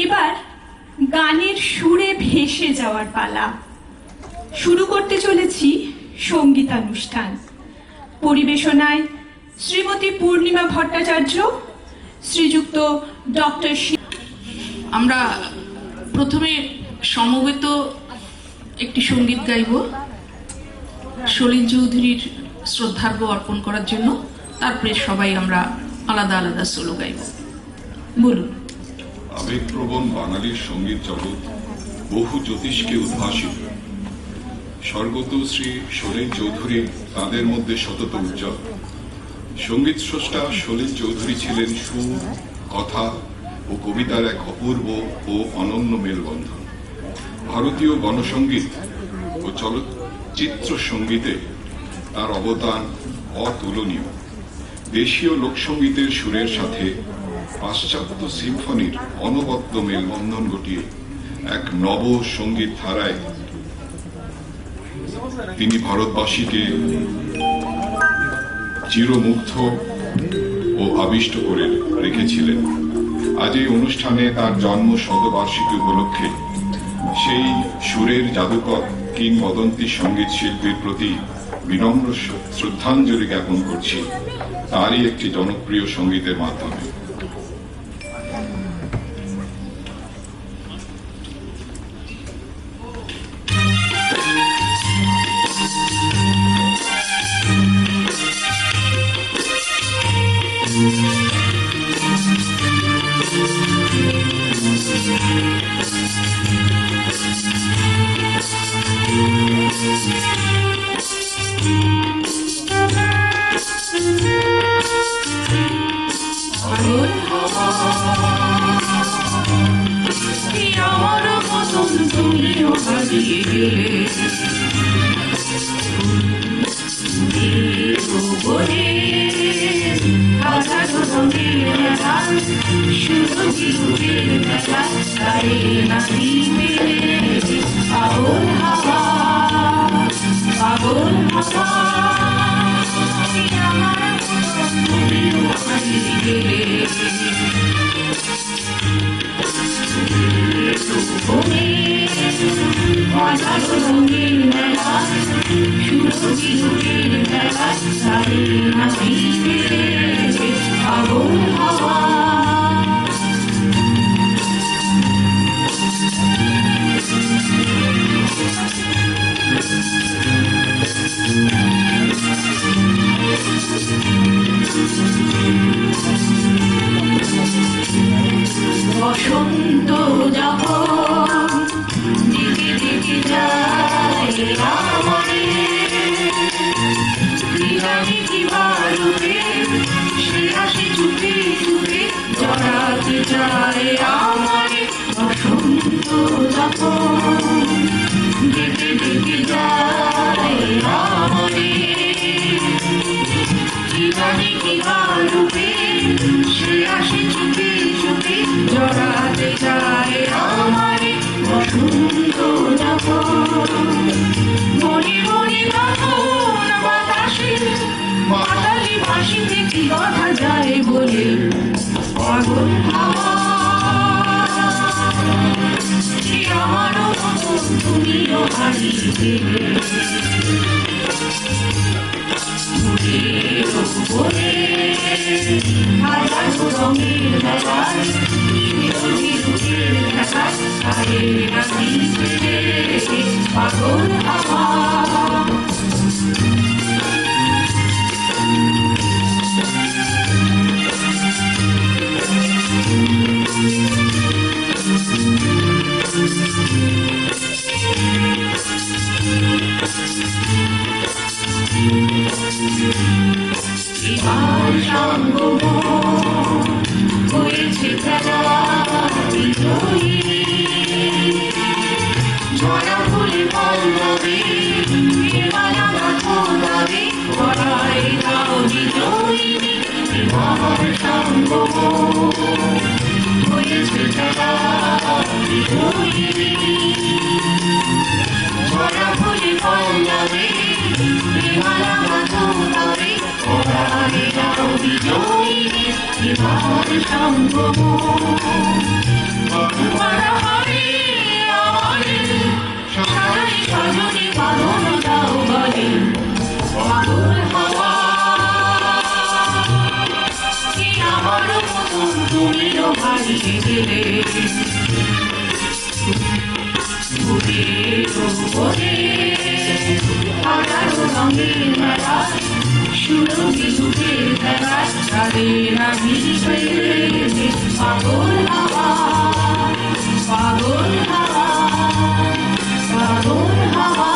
এবার গানের সুরে ভেসে যাওয়ার পালা। শুরু করতে চলেছি সঙ্গীতানুষ্ঠান। পরিবেশনায় শ্রীমতী পূর্ণিমা ভট্টাচার্য, শ্রীযুক্ত ডক্টর। আমরা প্রথমে সমবেত একটি সঙ্গীত গাইব সলিল চৌধুরীর শ্রদ্ধার্ঘ অর্পণ করার জন্য, তারপরে সবাই আমরা আলাদা আলাদা সোলো গাইব। বলুন। আবেগপ্রবণ বাঙালির সঙ্গীত জগৎ বহু জ্যোতিষকে উদ্ভাসিত। স্বর্গত শ্রী সলিল চৌধুরী তাদের মধ্যে সতত উজ্জ্বল। সঙ্গীত স্রষ্টা সলিল চৌধুরী ছিলেন সুর, কথা ও কবিতার এক অপূর্ব ও অনন্য মেলবন্ধন। ভারতীয় গণসঙ্গীত ও চলচ্চিত্র সঙ্গীতে তার অবদান অতুলনীয়। দেশীয় লোকসঙ্গীতের সুরের সাথে পাশ্চাত্য সিম্ফনির অনবদ্য মেলবন্ধন ঘটিয়ে এক নব সঙ্গীত ধারায় তিনি ভারতবাসীকে চিরমুগ্ধ ও আবিষ্ট করে রেখেছিলেন। আজ এই অনুষ্ঠানে তার জন্ম শতবার্ষিকী উপলক্ষে সেই সুরের জাদুকর কিংবদন্তি সঙ্গীত শিল্পীর প্রতি বিনম্র শ্রদ্ধাঞ্জলি জ্ঞাপন করছি তারই একটি জনপ্রিয় সঙ্গীতের মাধ্যমে। বসন্ত যখন দিকে দিকে যায় আমারে, জানি কি বারুবে সে আসে চুপে চুপে জড়াতে যায় আমারে। বসন্ত যখন দিকে দিকে যায় আমারে, জানি কি বারুবে সে আসে চুপে চুপে জড়াতে যায় আমারে। বসন্ত যখন মনে মনে তখন বাতাসে মাতালি বাঁশিতে কি কথা যায় বলে পাগল হাওয়া, আমারও মতন তুমিও হারিয়ে গেলে। উপরে হাজারো রঙের মেলায় রুটির খেলায় আরে নাচিতে পাগল হাওয়া। এবার সঙ্গম হয়েছে খেলা বিজয়ী, ঝরা ফুলে পল্লবে মালা মাথোলাবে গড়ায় দাও বিজয়ী। এবার সঙ্গম হয়েছে খেলা বিজয়ী, ঝরা ফুলে পল্লবে মালা মাথোলাবে গড়ায় দাও বিজয়ী। এবার সঙ্গম নিয়ে গেলে হাজারো রঙের মেলা সুরভি দুধের খেলা তাদের আমি পাগল হাওয়া পাগল হাওয়া পাগল হাওয়া।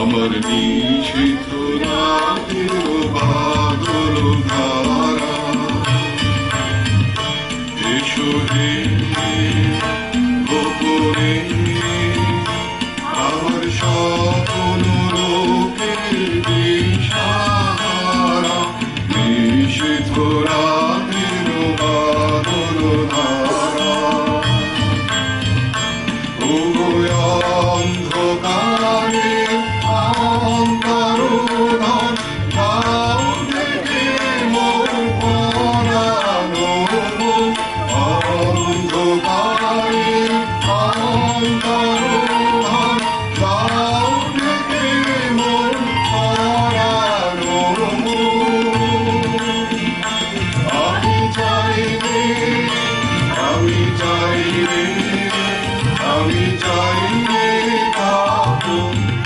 আমার নিষিদ্ধ রাতের বাদল ধারা এসো হে গোপনে আমার স্বপ্ন লোকের দিশাহারা নিষিদ্ধ রাতের বাদল ধারা অন্ধকারে অন্তরোধন ভাও থেকে মোর পরানো অন্ধকারে অন্তরোধন ভাও থেকে মোর পরানো আমি চাই রে আমি চাই রে আমি চাই রে কাকু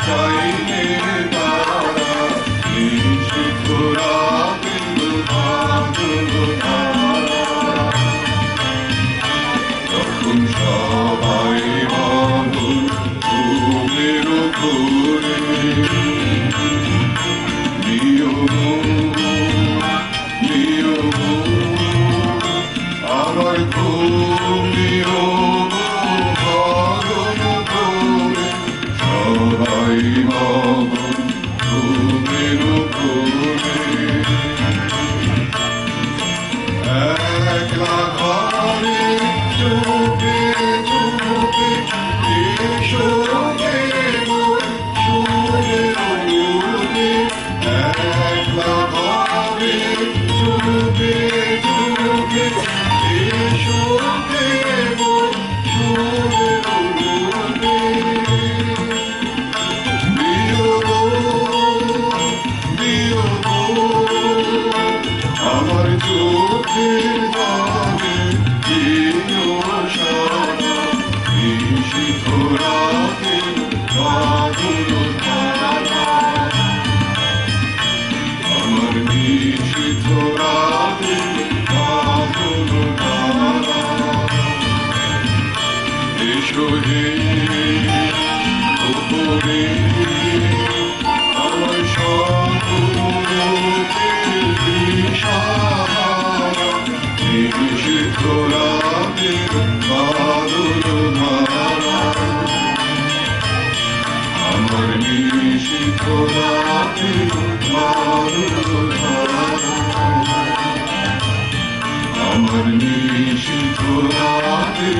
চাই রে তারা নিষিদ্ধ রাতের বাদল ধারা তখন সবাই বাদল ঘুমের ঘুরে নিয়ম নিয়ম আমার ঘুম নিয়ম সবাই মগন ঘুমের ঘুরে একলা ঘরে চোখে চোখে এসো হে মোর সুরের রূপে একলা ঘরে চোখে চোখে এসো হে মোর সুরের রূপে আমার চোখের জলে নিষিদ্ধ রাতের বাদল ধারা আমার নিষিদ্ধ রাতের বাদল ধারা এসো হে উপরে আমার সকলের দিশাহারা নিষিদ্ধ রাতের বাদল ধারা আমার নিষিদ্ধ রাতের বাদল ধারা আমার নিষিদ্ধ রাতের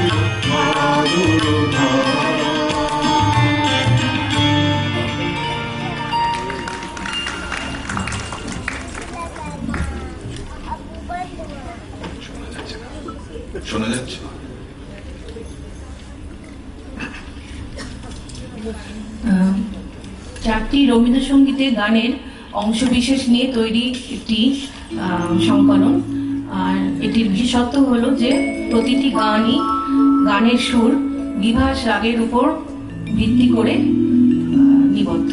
বাদল ধারা। শোনা যাচ্ছে চারটি রবীন্দ্রসঙ্গীতের গানের অংশবিশেষ নিয়ে তৈরি একটি সংকলন। আর এটির বিশেষত্ব হলো যে প্রতিটি গানই গানের সুর বিভাস রাগের উপর ভিত্তি করে নিবদ্ধ।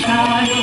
time.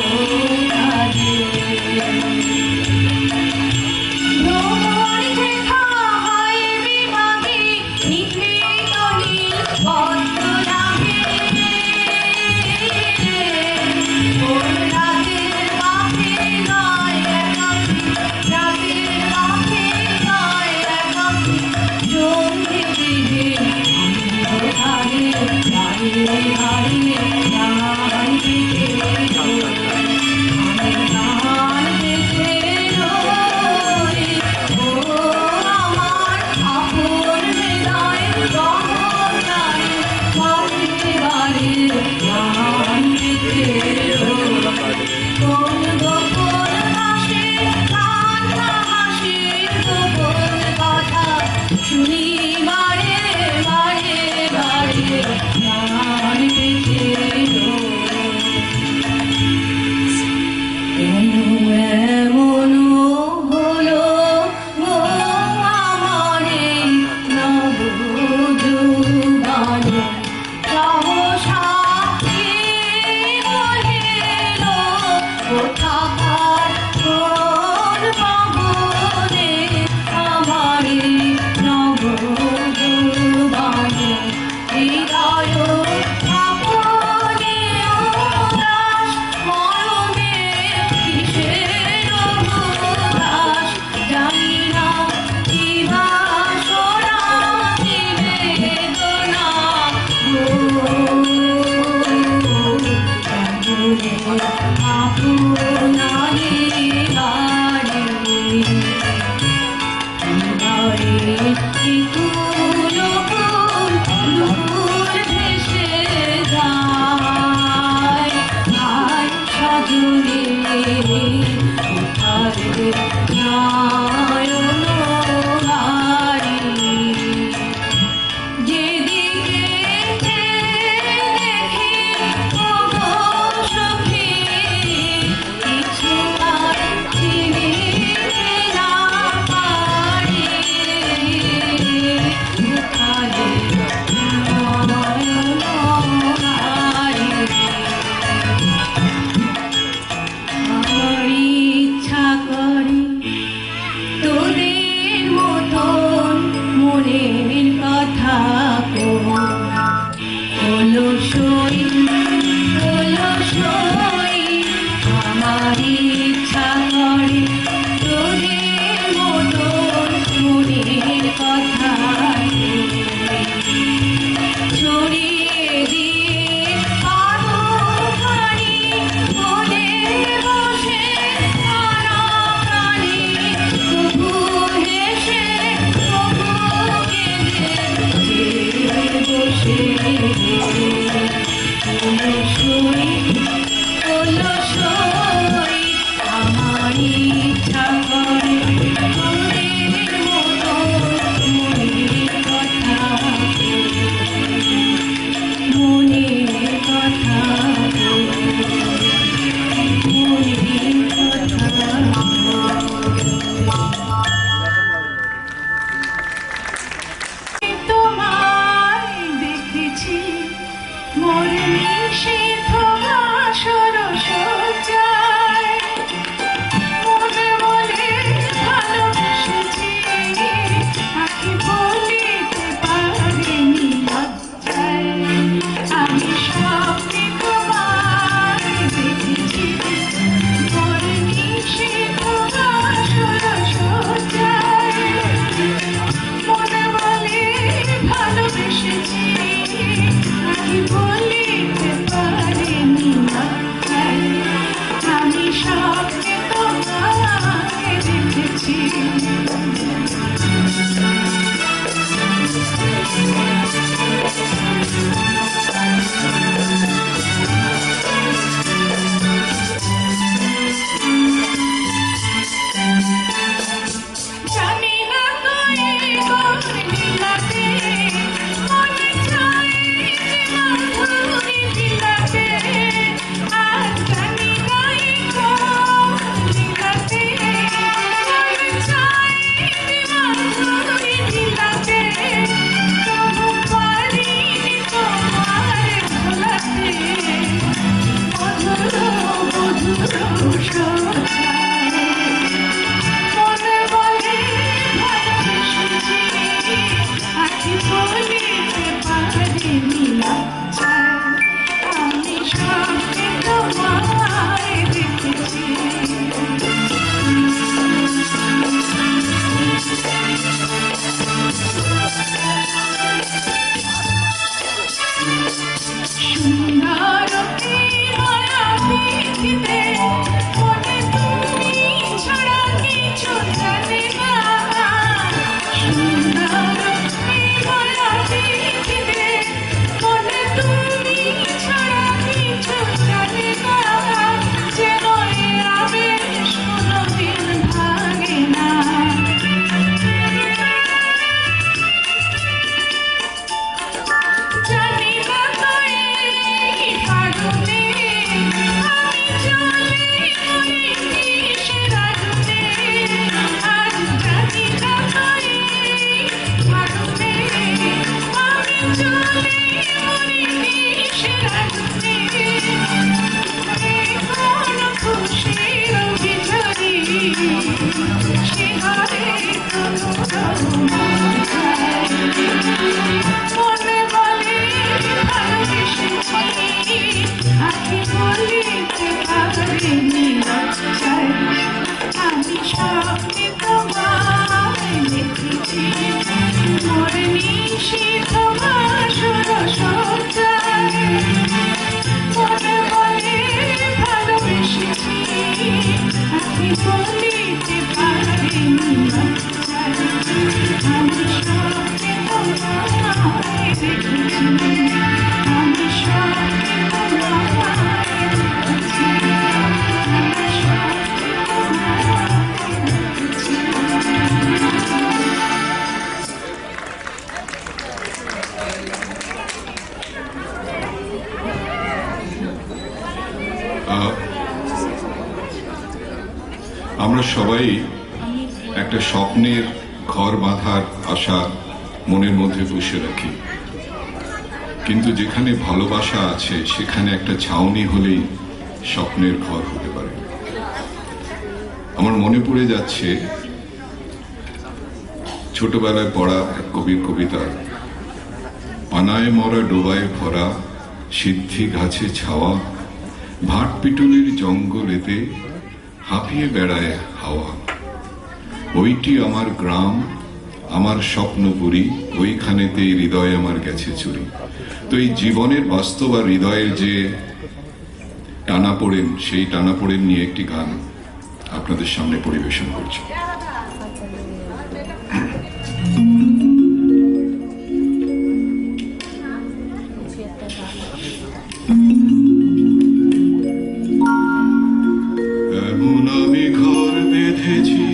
মোর নিশীথ বাসর সজ্জায় মনে বলে ভালোবেসেছি, আখি বলিতে পারিনি লজ্জায়। আমি স্বপ্নে তোমায় দেখেছি, আমি স্বপ্নে তোমায় দেখেছি, আমি স্বপ্নে আমরা সবাই একটা স্বপ্নের ঘর বাঁধার আশা মনের মধ্যে পুষে রাখি, কিন্তু যেখানে ভালোবাসা আছে সেখানে একটা ছাউনি হলেই স্বপ্নের ঘর হতে পারে। আমার মনে পড়ে যাচ্ছে ছোটবেলায় পড়া এক কবির কবিতা, পানায় মরা ডোবায় ভরা সিদ্ধি গাছে ছাওয়া, ভাট পিটুলির জঙ্গলেতে হাঁপিয়ে বেড়ায় হাওয়া। ওইটি আমার গ্রাম, আমার স্বপ্নপুরী, ওইখানেতে হৃদয় আমার গেছে চুরি। তো এই জীবনের বাস্তব আর হৃদয়ের যে টানাপোড়েন, সেই টানাপোড়েন নিয়ে একটি গান আপনাদের সামনে পরিবেশন করছি। এমন আমি ঘর বেঁধেছি,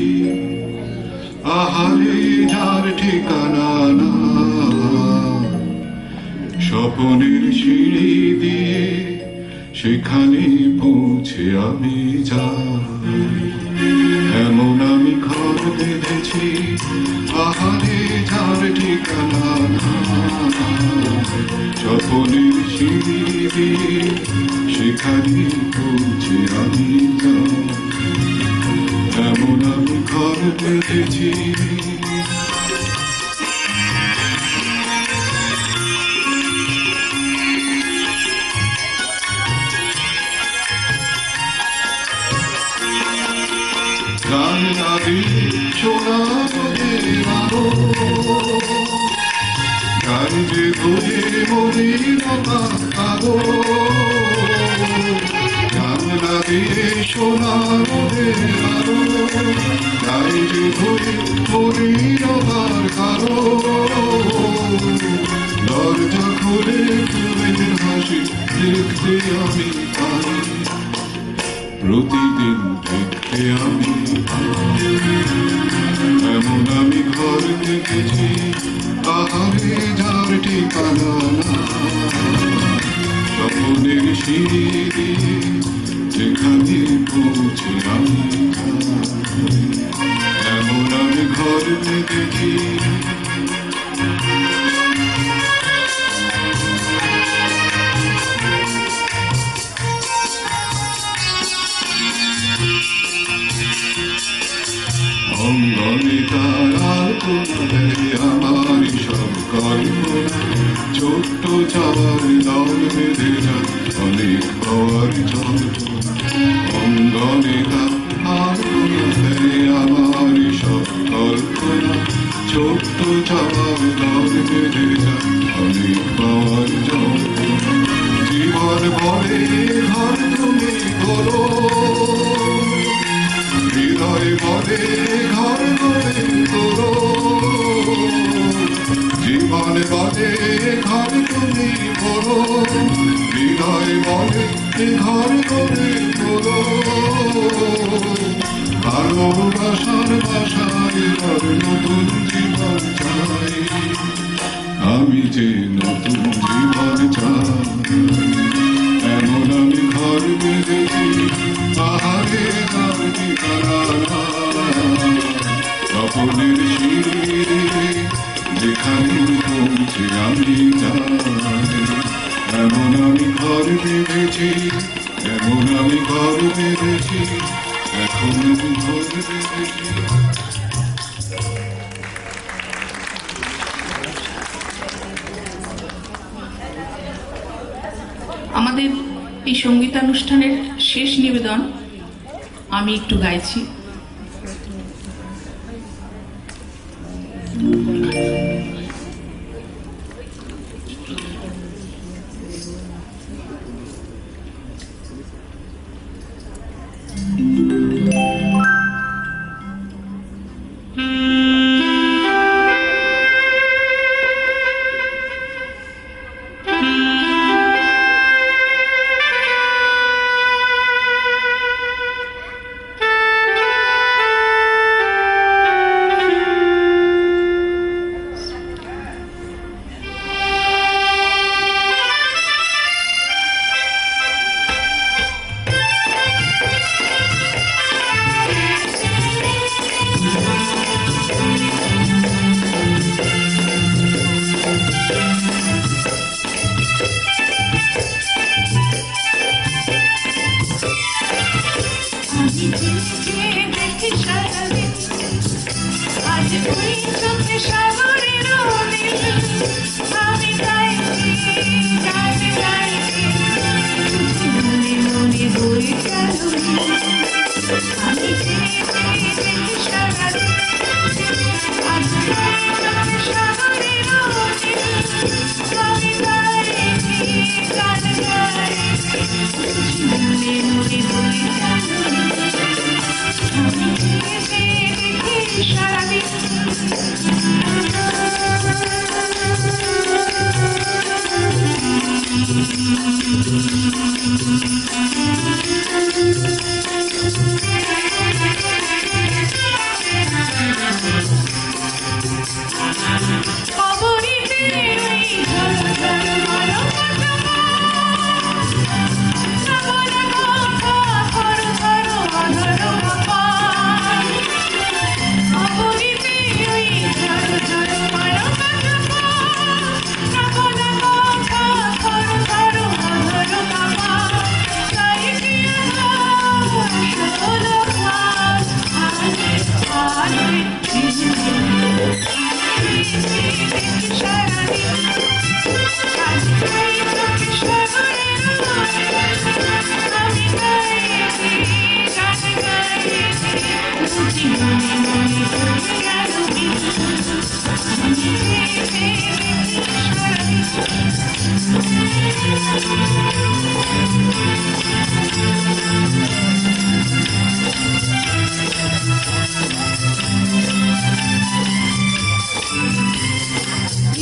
আহারে যার ঠিকানা না, স্বপনের সিঁড়ি দিয়ে সেখানে পৌঁছে আমি যাই। এমন আমি ঘর বেঁধেছি, আহারে যার ঠিকানা না, স্বপনের সিঁড়ি দিয়ে সেখানে পৌঁছে আমি যাই। এমন আমি ঘর বেঁধেছি। গান নাবি সোনা নদের আলো, গান যে ধরে মনের আলো, গান নাবি সোনা নদের আলো, গান যে ধরে মনের আলো। দরজা খুলে ফুলের হাসি দেখতে আমি পাই, প্রতিদিন দেখতে আমি পাই। এমন আমি ঘর দেখেছি, আহারে যার ঠিকানা না, স্বপ্নের সিঁড়ি দিয়ে যেখানে পৌঁছে আমি যাই। এমন আমি ঘর দেখেছি। অঙ্গনে তারার কোণে আমার সব কল্পনা, ছোট্ট চাওয়ার দল বেঁধে যায় অনেক হওয়ার যন্ত্রণা। অঙ্গনে তারার কোণে আমার সব কল্পনা, ছোট্ট চাওয়ার দল বেঁধে যায় অনেক হওয়ার যন্ত্রণা। জীবন ভরে ঘর তুমি বলো, হৃদয় বলে ঘর করে তোলো। জীবন বলে ঘর তুমি বলো, হৃদয় বলে ঘর করে তোলো। ভালোবাসার বাসায় ঘর নতুন জীবন চাই, আমি যে নতুন জীবন চাই। এমন আমি ঘর বেঁধেছি, আহারে যার ঠিকানা না, স্বপনের সিঁড়ি যেখানে পৌঁছে আমি যাই। এমন আমি ঘর বেঁধেছি, এমন আমি ঘর বেঁধেছি, এখন আমি ঘর বেঁধেছি। আমাদের এই সঙ্গীতানুষ্ঠানের শেষ নিবেদন আমি একটু গাইছি। আমি চেয়ে দেখি সারাদিন, আজ ওই চোখে সাগরের নীল। আমি গাইছি, গান গাইছি, মনে মনে বই গেল নীল। আমি চেয়ে দেখি সারাদিন, আজ ওই চোখে সাগরের নীল। আমি গাইছি, গান গাইছি, মনে মনে বই গেল নীল। আমি চেয়ে দেখি সারাদিন। অবনীতে ওই ঝড় ঝড় মারো কাটামা, বলা কথা ধরো ধরো অধরো কপাল। অবনীতে ওই ঝড় ঝড় মারো কাটামা, বলা কথা ধরো ধরো অধরো কপাল। তাই কি ষোলো ভাগ আলে আলে সারাদিন, আজ ওই চোখে সাগরের নীল। আমি গাইছি, গান গাইছি, বুঝি মনে মনে বই গেল নীল। আমি চেয়ে দেখি সারাদিন।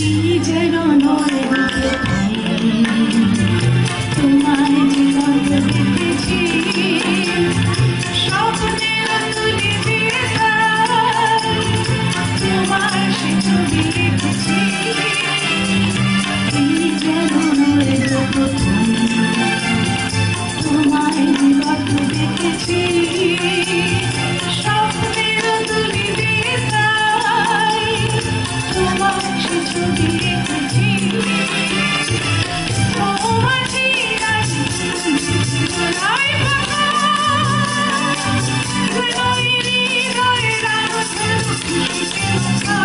এই যেন নয় তোমায় জীবন দেখেছি, স্বপ্নের তুলি দিয়ে তোমার সে ছবি রেখেছি। এই যেন নয় তোমায় জীবন দেখেছি, স্বপ্নের তুলি দিয়ে তোমার সে ছবি রেখেছি। ও মাঝি রাজি রায় বাবা, হৃদয় হৃদয় রাগ ধরুকে মুখা।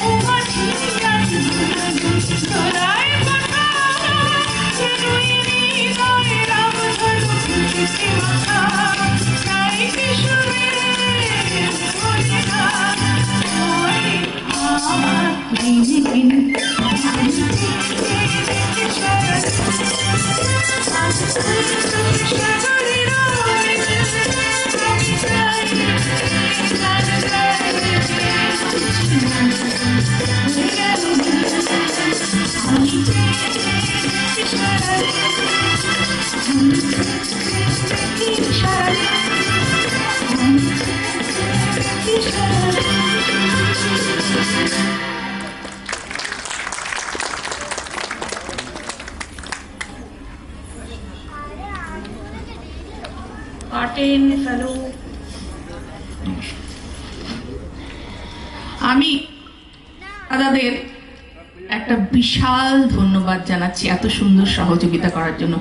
ও মাঝি রাজি রায় বাবা, হৃদয় হৃদয় রাগ ধরুকে মুখা। তাই কিশোরে বলে না আমার দিন দিন। আমি দেখি সারাদিন, আজ ওই চোখে সাগরের নীল। আমি গাইছি, গান গাইছি, বই গেল নীল। আমি চেয়ে দেখি সারাদিন, আমি চেয়ে দেখি সারাদিন, আমি চেয়ে দেখি সারাদিন। কার্টেন ফেলো। আমি দাদাদের একটা বিশাল ধন্যবাদ জানাচ্ছি এত সুন্দর সহযোগিতা করার জন্য।